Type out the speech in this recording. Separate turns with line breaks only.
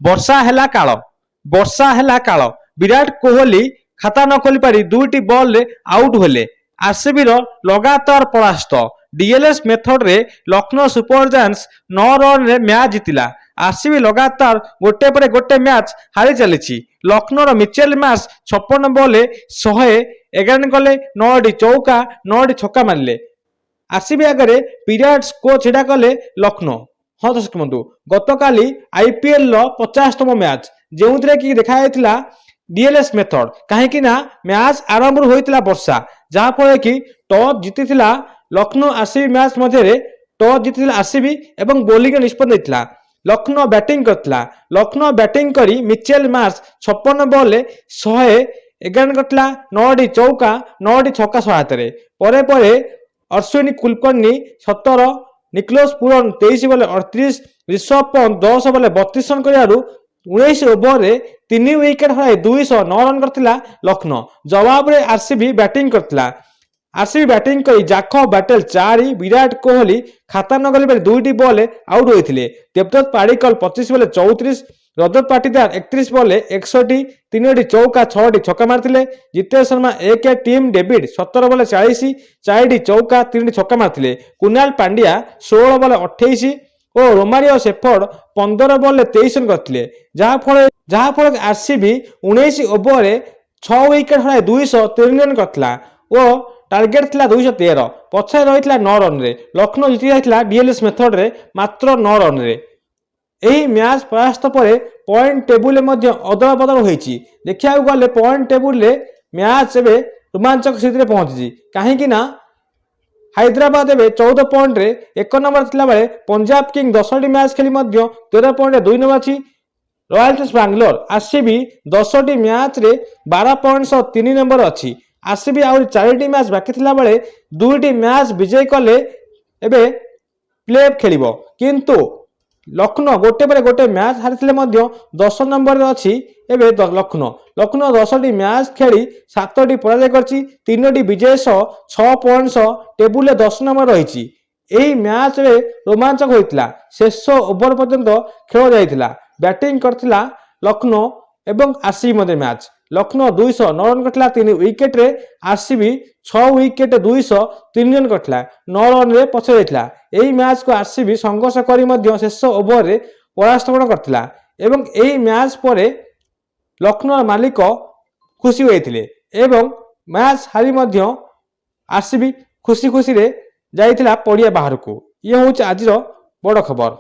ବର୍ଷା ହେଲା କାଳ ବର୍ଷା ହେଲା କାଳ ବିରାଟ କୋହଲି ଖାତା ନ ଖୋଲି ପାରି 2ଟି ବଲ୍ରେ ଆଉଟ୍ ହେଲେ। ଆରସିବିର ଲଗାତାର ପରାସ୍ତ। ଡିଏଲଏସ୍ ମେଥଡରେ ଲକ୍ଷ୍ନୌ ସୁପର ଜାୟାଣ୍ଟସ୍ 9 ରନରେ ମ୍ୟାଚ୍ ଜିତିଲା। ଆରସିବି ଲଗାତାର ଗୋଟେ ପରେ ଗୋଟେ ମ୍ୟାଚ୍ ହାରି ଚାଲିଛି। ଲକ୍ଷ୍ନୌର ମିଚେଲ ମାର୍ସ 56 ବଲ୍ରେ 111 ରନ୍ କଲେ, 9ଟି ଚୌକା 9ଟି ଛକା ମାରିଲେ। ଆରସିବି ଆଗରେ ବିରାଟ ସ୍କୋର ଛିଡ଼ା କଲେ ଲକ୍ଷ୍ନୌ। ହଁ ଦର୍ଶକ ବନ୍ଧୁ, ଗତକାଲି ଆଇପିଏଲର 50ତମ ମ୍ୟାଚ୍ ଯେଉଁଥିରେ କି ଦେଖାଯାଇଥିଲା ଡିଏଲଏସ୍ ମେଥଡ। କାହିଁକି ନା ମ୍ୟାଚ୍ ଆରମ୍ଭରୁ ହୋଇଥିଲା ବର୍ଷା, ଯାହାଫଳରେ କି ଟସ୍ ଜିତିଥିଲା ଲକ୍ଷ୍ନୌ ଆରସିବି ମ୍ୟାଚ୍ ମଧ୍ୟରେ ଟସ୍ ଜିତିଥିଲା ଆରସିବି ଏବଂ ବୋଲିଂର ନିଷ୍ପତ୍ତି ନେଇଥିଲା। ଲକ୍ଷ୍ନୌ ବ୍ୟାଟିଂ କରିଥିଲା। ଲକ୍ଷ୍ନୌ ବ୍ୟାଟିଂ କରି ମିଚେଲ ମାର୍ସ 56 ବଲ୍ରେ 111 ରନ୍ କରିଥିଲା, 9ଟି ଚୌକା 9ଟି ଛକା ସହାୟତାରେ। ପରେ ପରେ ଅଶ୍ୱିନୀ କୁଲକର୍ଣ୍ଣି 17, ନିକୋଲସ୍ ପୁରନ 23 ବଲ୍ରେ 38, ରିଷଭ ପନ୍ତ 10 ବଲ୍ରେ 32 ରନ୍ କରିବାରୁ 19 ଓଭରରେ 3 ୱିକେଟ୍ ହରାଇ 209 ରନ୍ କରିଥିଲା ଲକ୍ଷ୍ନୌ। ଜବାବରେ ଆରସିବି ବ୍ୟାଟିଂ କରିଥିଲା। ଆରସିବି ବ୍ୟାଟିଂ କରି ଜାକବ ବାଟେଲ 4, ବିରାଟ କୋହଲି ଖାତା ନ ଖୋଲି ପାରି 2ଟି ବଲ୍ରେ ଆଉଟ୍ ହୋଇଥିଲେ। ଦେବଦତ୍ତ ପାଡ଼ିକ୍କଲ 25 ବଲ୍ରେ 34, ରଜତ ପାଟିଦାର 31 ବଲ୍ରେ 61, 3ଟି ଚୌକା 6ଟି ଛକା ମାରିଥିଲେ। ଜିତେଶ ଶର୍ମା 1, ଟିମ୍ ଡେଭିଡ୍ 17 ବଲ୍ରେ 40, 4ଟି ଚୌକା 3ଟି ଛକା ମାରିଥିଲେ। କୁନାଲ ପାଣ୍ଡିଆ 16 ବଲ୍ରେ 28 ଓ ରୋମାରିଓ ସେଫର୍ଡ 15 ବଲ୍ରେ 23 ରନ୍ କରିଥିଲେ। ଯାହାଫଳରେ ଆରସିବି 19 ଓଭରରେ 6 ୱିକେଟ୍ ହରାଇ 203 ରନ୍ କରିଥିଲା ଓ ଟାର୍ଗେଟ୍ ଥିଲା 213। ପଛରେ ରହିଥିଲା 9 ରନ୍ରେ। ଲକ୍ଷ୍ନୌ ଜିତି ଯାଇଥିଲା ଡିଏଲଏସ୍ ମେଥଡରେ ମାତ୍ର 9 ରନ୍ରେ। ଏହି ମ୍ୟାଚ୍ ପରାସ୍ତ ପରେ ପଏଣ୍ଟ ଟେବୁଲରେ ମଧ୍ୟ ଅଦଳ ବଦଳ ହୋଇଛି। ଦେଖିବାକୁ ଗଲେ ପଏଣ୍ଟ ଟେବୁଲରେ ମ୍ୟାଚ୍ ଏବେ ରୋମାଞ୍ଚକ ସ୍ଥିତିରେ ପହଞ୍ଚିଛି। କାହିଁକି ନା ହାଇଦ୍ରାବାଦ ଏବେ 14 ପଏଣ୍ଟରେ 1 ନମ୍ବର ଥିଲାବେଳେ ପଞ୍ଜାବ କିଙ୍ଗ 10ଟି ମ୍ୟାଚ୍ ଖେଳି ମଧ୍ୟ 13 ପଏଣ୍ଟରେ 2 ନମ୍ବର ଅଛି। ରୟାଲ ଚ୍ୟାଲେଞ୍ଜର୍ସ ବାଙ୍ଗାଲୋର ଆରସିବି 10ଟି ମ୍ୟାଚ୍ରେ 12 ପଏଣ୍ଟ ସହ 3 ନମ୍ବର ଅଛି। ଆରସିବି ଆହୁରି 4ଟି ମ୍ୟାଚ୍ ବାକି ଥିଲାବେଳେ 2ଟି ମ୍ୟାଚ୍ ବିଜୟୀ କଲେ ଏବେ ପ୍ଲେ ଅଫ୍ ଖେଳିବ। କିନ୍ତୁ ଲକ୍ଷ୍ନୌ ଗୋଟେ ପରେ ଗୋଟେ ମ୍ୟାଚ୍ ହାରିଥିଲେ ମଧ୍ୟ 10 ନମ୍ବରରେ ଅଛି ଏବେ ଲକ୍ଷ୍ନୌ। ଲକ୍ଷ୍ନୌ 10ଟି ମ୍ୟାଚ୍ ଖେଳି 7ଟି ପରାଜୟ କରିଛି, 3ଟି ବିଜୟ ସହ 6 ପଏଣ୍ଟ ସହ ଟେବୁଲରେ 10 ନମ୍ବର ରହିଛି। ଏହି ମ୍ୟାଚ୍ରେ ରୋମାଞ୍ଚକ ହୋଇଥିଲା। ଶେଷ ଓଭର ପର୍ଯ୍ୟନ୍ତ ଖେଳ ଯାଇଥିଲା। ବ୍ୟାଟିଂ କରିଥିଲା ଲକ୍ଷ୍ନୌ ଏବଂ ଆରସିବି ମଧ୍ୟ ମ୍ୟାଚ୍। ଲକ୍ଷ୍ନୌ 209 ରନ୍ କରିଥିଲା 3 ୱିକେଟ୍ରେ। ଆରସିବି 6 ୱିକେଟ୍ରେ 203 ରନ୍ କରିଥିଲା, 9 ରନ୍ରେ ପଛରେ ଯାଇଥିଲା। ଏହି ମ୍ୟାଚ୍କୁ ଆରସିବି ସଂଘର୍ଷ କରି ମଧ୍ୟ ଶେଷ ଓଭରରେ ପରାସ୍ତ କରିଥିଲା ଏବଂ ଏହି ମ୍ୟାଚ୍ ପରେ ଲକ୍ଷ୍ନୌର ମାଲିକ ଖୁସି ହୋଇଥିଲେ ଏବଂ ମ୍ୟାଚ୍ ହାରି ମଧ୍ୟ ଆରସିବି ଖୁସିରେ ଯାଇଥିଲା ପଡ଼ିଆ ବାହାରକୁ। ଇଏ ହେଉଛି ଆଜିର ବଡ଼ ଖବର।